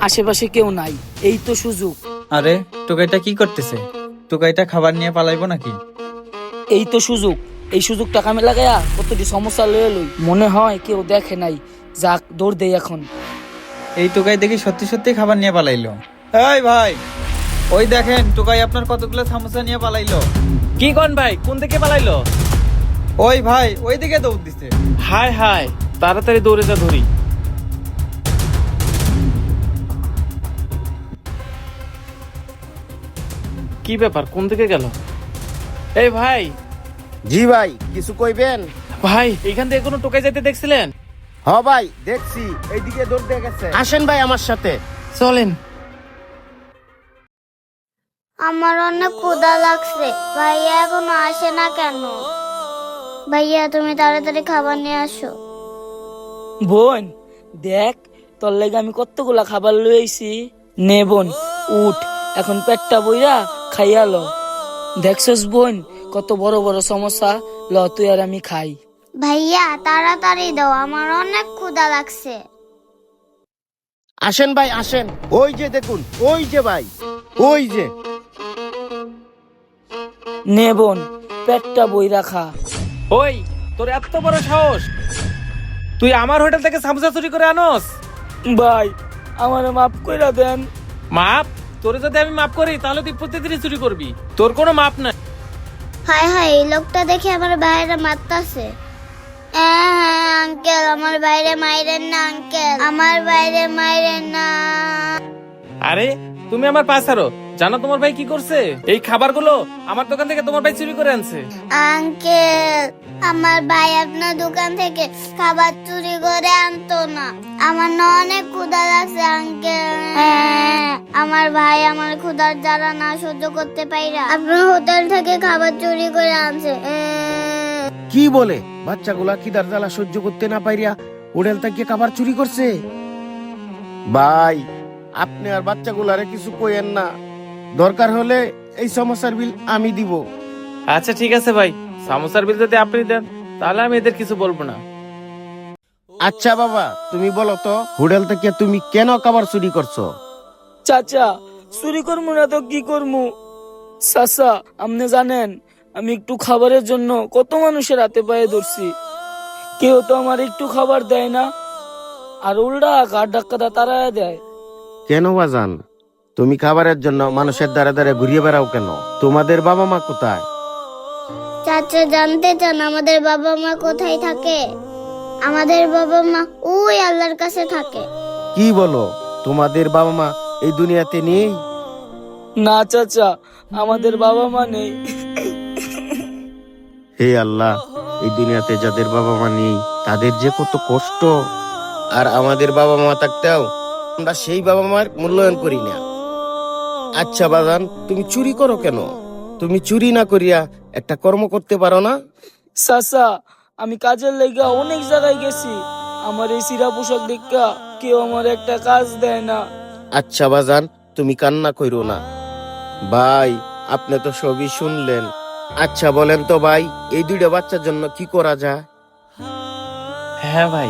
আশেপাশে কেউ নাই, এই তো সুযোগ। আরে টোকাইটা কি করতেছে? টোকাইটা খাবার নিয়ে পালাইবো নাকি? এই তো সুযোগ, এই সুযোগটা কামে লাগায়া কতটি সমস্যা লয়ে লই। মনে হয় কেউ দেখে নাই, যাক দৌড় দেই এখন। এই টোকাই দেখি সত্যি সত্যি খাবার নিয়ে পালাইলো। এই ভাই, ওই দেখেন টোকাই আপনার কতগুলো সামোসা নিয়ে পালাইলো। কি কোন ভাই, কোন দিকে পালাইলো? ওই ভাই ওই দিকে দৌড় দিছে। হায় হায়, তাড়াতাড়ি দৌড়ে যা ধরি। কি ব্যাপার, কোন দিকে গেল? এই ভাই, জি ভাই, কিছু কইবেন? ভাই এখান থেকে কোনো টোকাই যাইতে দেখছিলেন? হ ভাই, দেখছি এইদিকে দৌড় দিয়ে গেছে। আসেন ভাই আমার সাথে। চলেন। আমার অনেক ক্ষুধা লাগছে, ভাইয়া এখনো আসে না কেন? ভাইয়া তুমি তাড়াতাড়ি খাবার নিয়ে আসো। বোন দেখ, তোর লাগে আমি কতগুলা খাবার লই আইছি। নে বোন, উঠ, এখন পেটটা বইরা খাইয়া ল। দেখছস বোন, কত বড় বড় সমস্যা, ল তুই আর আমি খাই। ভাইয়া তাড়াতাড়ি দাও, আমার অনেক ক্ষুধা লাগছে। আসেন ভাই আসেন, ওই যে দেখুন, ওই যে ভাই, ওই যে। নে বোন, পেটটা বইরা খা। ওই, তোর এত বড় সাহস, তুই আমার হোটেল থেকে সামোসা চুরি করে আনস? ভাই আমার মাফ কইরা দেন। মাপ? তোরে যদি আমি মাপ করি তাহলে তুই প্রতিদিনই চুরি করবি, তোর কোনো মাপ নাই। হায় হায়, এই লোকটা দেখে আমার বাইরে মারতাছে। আঙ্কেল, আমার বাইরে মাইরেন না আঙ্কেল, আমার বাইরে মাইরেন না। আরে তুমি আমার পাশ ছাড়ো, জানো তোমার ভাই কি করছে? এই খাবারগুলো আমার দোকান থেকে তোমার ভাই চুরি করে আনছে। আঙ্কেল, আমার ভাই আপনার দোকান থেকে খাবার চুরি করে আনতো না। আমার না অনেক ক্ষুধা লাগছে আঙ্কেল। আমার ভাই আমার ক্ষুধার জ্বালা না সহ্য করতে পাইরা আপনার হোটেল থেকে খাবার চুরি করে আনছে। কি বলে? বাচ্চাগুলা খিদার জ্বালা সহ্য করতে না পাইরা হোটেল থেকে খাবার চুরি করছে? ভাই আপনি আর বাচ্চাগুলারে কিছু কইেন না, দরকার হলে এই সমস্যার বিল আমি দিব। আচ্ছা ঠিক আছে ভাই, সামোসার বিল যদি আপনি দেন তাহলে আমি এদের কিছু বলবো না। আচ্ছা বাবা, তুমি বলো তো, হোটেল থেকে তুমি কেন খাবার চুরি করছো? চাচা, চুরি করবো না তো কি করবো? চাচা আপনি জানেন আমি একটু খাবারের জন্য কত মানুষের হাতে পায়ে ধরছি, কেউ তো আমার একটু খাবার দেয় না, আর উল্টা ঘাট ধাক্কা তারা দেয়। কেন বাজান, তুমি খাবারের জন্য মানুষের দ্বারা দ্বারা ঘুরিয়ে বেড়াও কেন? তোমাদের বাবা মা কোথায়? চাচা জানতে চান আমাদের বাবা মা কোথায় থাকে? আমাদের বাবা মা ওই আল্লাহর কাছে থাকে। কি বলো, তোমাদের বাবা মা এই দুনিয়াতে নেই? না চাচা, আমাদের বাবা মা নেই। হে আল্লাহ, এই দুনিয়াতে যাদের বাবা মা নেই তাদের যে কত কষ্ট। আর আমাদের বাবা মা থাকতেও আমরা সেই বাবা মার মূল্যায়ন করি না। আচ্ছা বাজান, তুমি চুরি করো কেন? তুমি চুরি না করিয়া একটা কর্ম করতে পারো না? চাচা আমি কাজের লেগা অনেক জায়গায় গেছি, আমার এই সিরা পোশাক দেখা কেউ আমার একটা কাজ দেয় না। আচ্ছা বাজান, তুমি কান্না কইরো না। ভাই আপনি তো সবই শুনলেন। আচ্ছা বলেন তো ভাই, এই দুইটা বাচ্চার জন্য কি করা যায়? হ্যাঁ ভাই,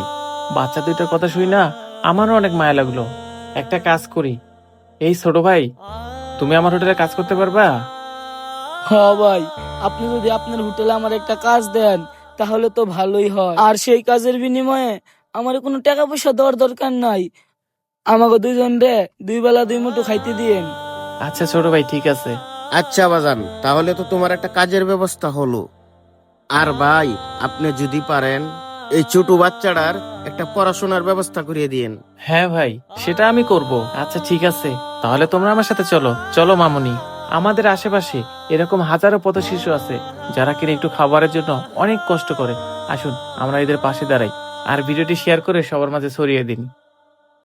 বাচ্চা দুইটার কথা শুই না আমারও অনেক মায়া লাগলো। একটা কাজ করি, এই ছোট ভাই তুমি আমার হোটেলে কাজ করতে পারবা? হ্যাঁ ভাই, আপনি যদি আপনার হোটেলে আমার একটা কাজ দেন তাহলে তো ভালোই হয়, আর সেই কাজের বিনিময়ে আমার কোনো টাকা পয়সা দেওয়ার দরকার নাই, আমাকে দুইজন রে দুই বেলা দুই মুঠো খাইতে দিয়েন। আচ্ছা ছোট ভাই, ঠিক আছে। আচ্ছা বাজান, তাহলে তো তোমার একটা কাজের ব্যবস্থা হলো। আর ভাই আপনি যদি পারেন এই ছোট বাচ্চাটার একটা পড়াশোনার ব্যবস্থা করিয়ে দিয়েন। হ্যাঁ ভাই, সেটা আমি করব। আচ্ছা ঠিক আছে, তাহলে তোমরা আমার সাথে চলো। চলো মামুনি, আমাদের আশেপাশে এরকম হাজারো পথ শিশু আছে যারা কিনা একটু খাবারের জন্য অনেক কষ্ট করে। আসুন আমরা এদের পাশে দাঁড়াই, আর ভিডিওটি শেয়ার করে সবার মাঝে ছড়িয়ে দিন।